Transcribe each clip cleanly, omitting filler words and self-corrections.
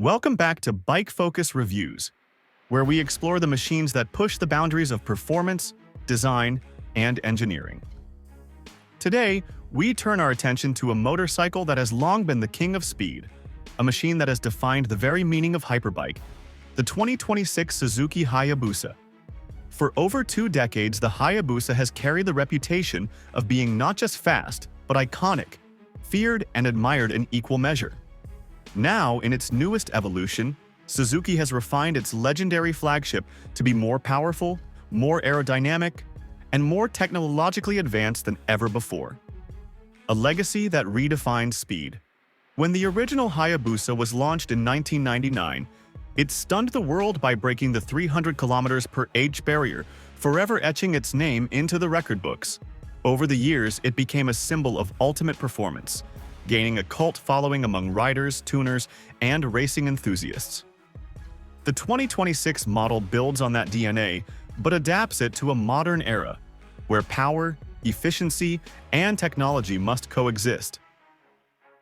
Welcome back to Bike Focus Reviews, where we explore the machines that push the boundaries of performance, design, and engineering. Today, we turn our attention to a motorcycle that has long been the king of speed, a machine that has defined the very meaning of hyperbike, the 2026 Suzuki Hayabusa. For over 2 decades, the Hayabusa has carried the reputation of being not just fast, but iconic, feared and admired in equal measure. Now, in its newest evolution, Suzuki has refined its legendary flagship to be more powerful, more aerodynamic, and more technologically advanced than ever before. A legacy that redefines speed. When the original Hayabusa was launched in 1999, it stunned the world by breaking the 300 km/h barrier, forever etching its name into the record books. Over the years, it became a symbol of ultimate performance, gaining a cult following among riders, tuners, and racing enthusiasts. The 2026 model builds on that DNA, but adapts it to a modern era, where power, efficiency, and technology must coexist.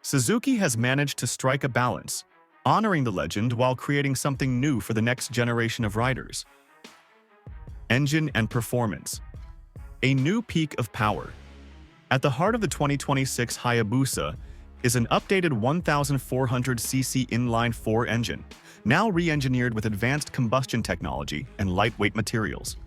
Suzuki has managed to strike a balance, honoring the legend while creating something new for the next generation of riders. Engine and performance. A new peak of power. At the heart of the 2026 Hayabusa is an updated 1,400cc inline-4 engine, now re-engineered with advanced combustion technology and lightweight materials.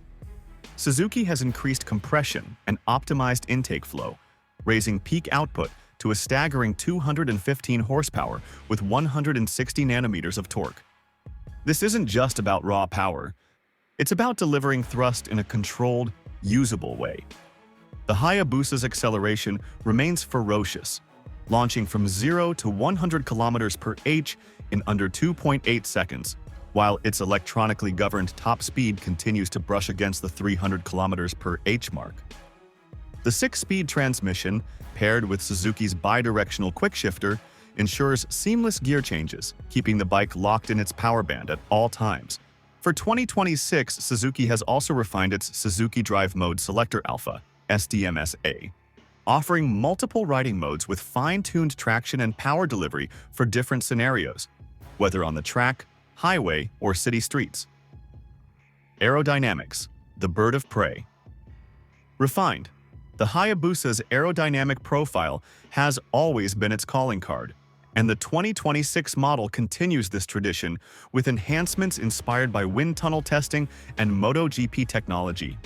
Suzuki has increased compression and optimized intake flow, raising peak output to a staggering 215 horsepower with 160 nanometers of torque. This isn't just about raw power. It's about delivering thrust in a controlled, usable way. The Hayabusa's acceleration remains ferocious, launching from 0 to 100 km/h in under 2.8 seconds, while its electronically governed top speed continues to brush against the 300 km/h mark. The 6-speed transmission, paired with Suzuki's bidirectional quickshifter, ensures seamless gear changes, keeping the bike locked in its power band at all times. For 2026, Suzuki has also refined its Suzuki Drive Mode Selector Alpha, SDMSA, offering multiple riding modes with fine-tuned traction and power delivery for different scenarios, whether on the track, highway, or city streets. Aerodynamics, the bird of prey. Refined. The Hayabusa's aerodynamic profile has always been its calling card, and the 2026 model continues this tradition with enhancements inspired by wind tunnel testing and MotoGP technology.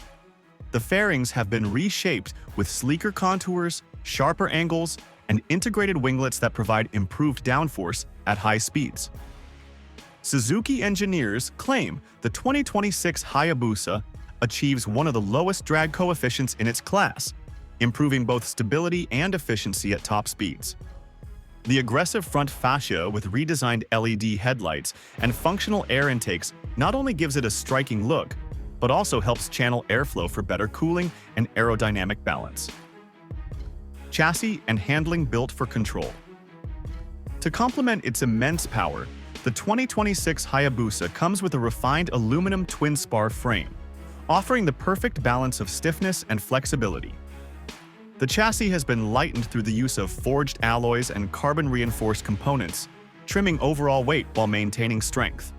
The fairings have been reshaped with sleeker contours, sharper angles, and integrated winglets that provide improved downforce at high speeds. Suzuki engineers claim the 2026 Hayabusa achieves one of the lowest drag coefficients in its class, improving both stability and efficiency at top speeds. The aggressive front fascia with redesigned LED headlights and functional air intakes not only gives it a striking look, but also helps channel airflow for better cooling and aerodynamic balance. Chassis and handling built for control. To complement its immense power, the 2026 Hayabusa comes with a refined aluminum twin-spar frame, offering the perfect balance of stiffness and flexibility. The chassis has been lightened through the use of forged alloys and carbon-reinforced components, trimming overall weight while maintaining strength.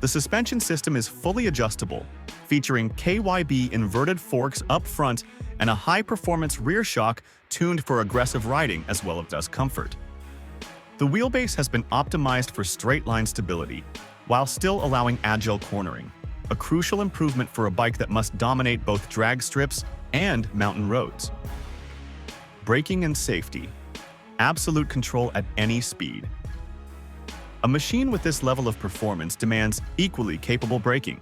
The suspension system is fully adjustable, featuring KYB inverted forks up front and a high-performance rear shock tuned for aggressive riding as well as comfort. The wheelbase has been optimized for straight-line stability, while still allowing agile cornering, a crucial improvement for a bike that must dominate both drag strips and mountain roads. Braking and safety. Absolute control at any speed. A machine with this level of performance demands equally capable braking.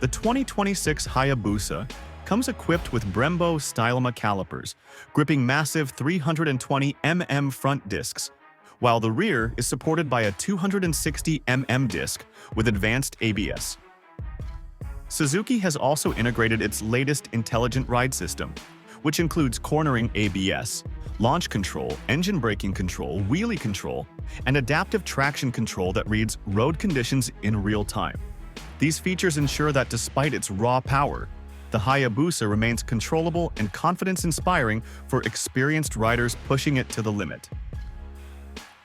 The 2026 Hayabusa comes equipped with Brembo Stylema calipers, gripping massive 320 mm front discs, while the rear is supported by a 260 mm disc with advanced ABS. Suzuki has also integrated its latest intelligent ride system, which includes cornering ABS, launch control, engine braking control, wheelie control, and adaptive traction control that reads road conditions in real time. These features ensure that despite its raw power, the Hayabusa remains controllable and confidence-inspiring for experienced riders pushing it to the limit.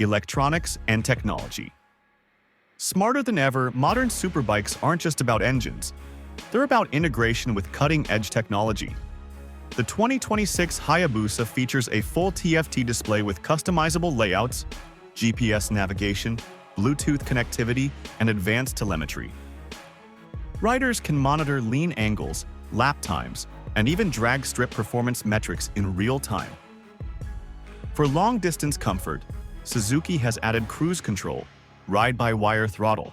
electronics, and technology. Smarter than ever, modern superbikes aren't just about engines. They're about integration with cutting-edge technology. The 2026 Hayabusa features a full TFT display with customizable layouts, GPS navigation, Bluetooth connectivity, and advanced telemetry. Riders can monitor lean angles, lap times, and even drag strip performance metrics in real time. For long-distance comfort, Suzuki has added cruise control, ride-by-wire throttle,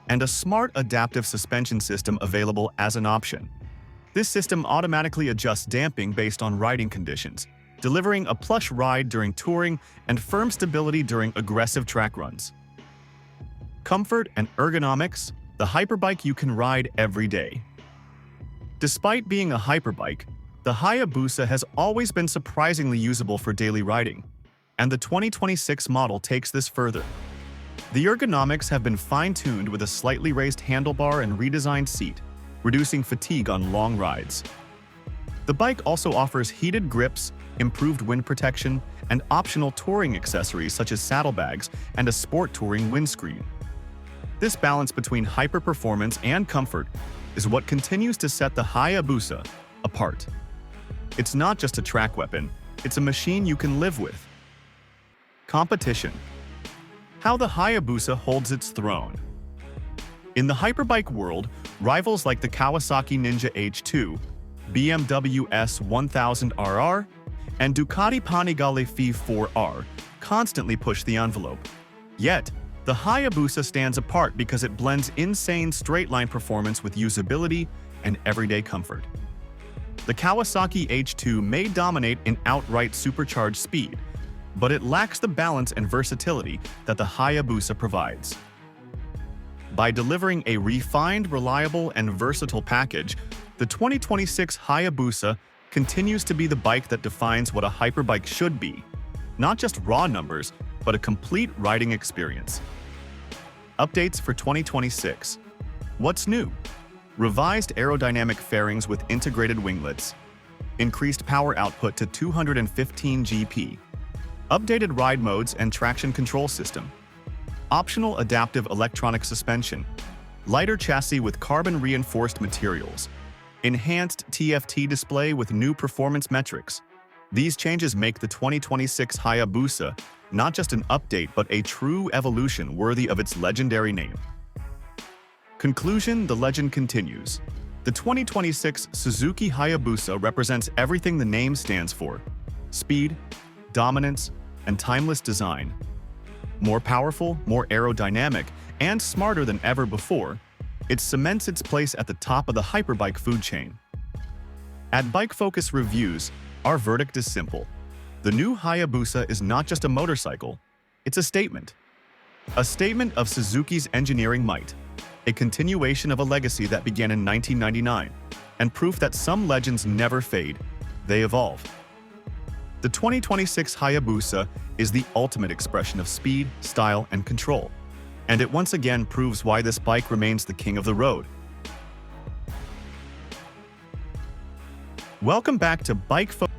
and a smart adaptive suspension system available as an option. This system automatically adjusts damping based on riding conditions, delivering a plush ride during touring and firm stability during aggressive track runs. Comfort and ergonomics, the hyperbike you can ride every day. Despite being a hyperbike, the Hayabusa has always been surprisingly usable for daily riding, and the 2026 model takes this further. The ergonomics have been fine-tuned with a slightly raised handlebar and redesigned seat, reducing fatigue on long rides. The bike also offers heated grips, improved wind protection, and optional touring accessories such as saddlebags and a sport touring windscreen. This balance between hyper-performance and comfort is what continues to set the Hayabusa apart. It's not just a track weapon, it's a machine you can live with. Competition. How the Hayabusa holds its throne. In the hyperbike world, rivals like the Kawasaki Ninja H2, BMW S1000RR, and Ducati Panigale F4R constantly push the envelope. Yet, the Hayabusa stands apart because it blends insane straight-line performance with usability and everyday comfort. The Kawasaki H2 may dominate in outright supercharged speed, but it lacks the balance and versatility that the Hayabusa provides. By delivering a refined, reliable, and versatile package, the 2026 Hayabusa continues to be the bike that defines what a hyperbike should be. Not just raw numbers, but a complete riding experience. Updates for 2026. What's new? Revised aerodynamic fairings with integrated winglets. Increased power output to 215 GP. Updated ride modes and traction control system. Optional adaptive electronic suspension. Lighter chassis with carbon-reinforced materials. Enhanced TFT display with new performance metrics. These changes make the 2026 Hayabusa not just an update but a true evolution worthy of its legendary name. Conclusion: the legend continues. The 2026 Suzuki Hayabusa represents everything the name stands for: speed, dominance, and timeless design. More powerful, more aerodynamic, and smarter than ever before, it cements its place at the top of the hyperbike food chain. At Bike Focus Reviews, our verdict is simple. The new Hayabusa is not just a motorcycle, it's a statement. A statement of Suzuki's engineering might, a continuation of a legacy that began in 1999, and proof that some legends never fade, they evolve. The 2026 Hayabusa is the ultimate expression of speed, style, and control, and it once again proves why this bike remains the king of the road. Welcome back to Bike Focus.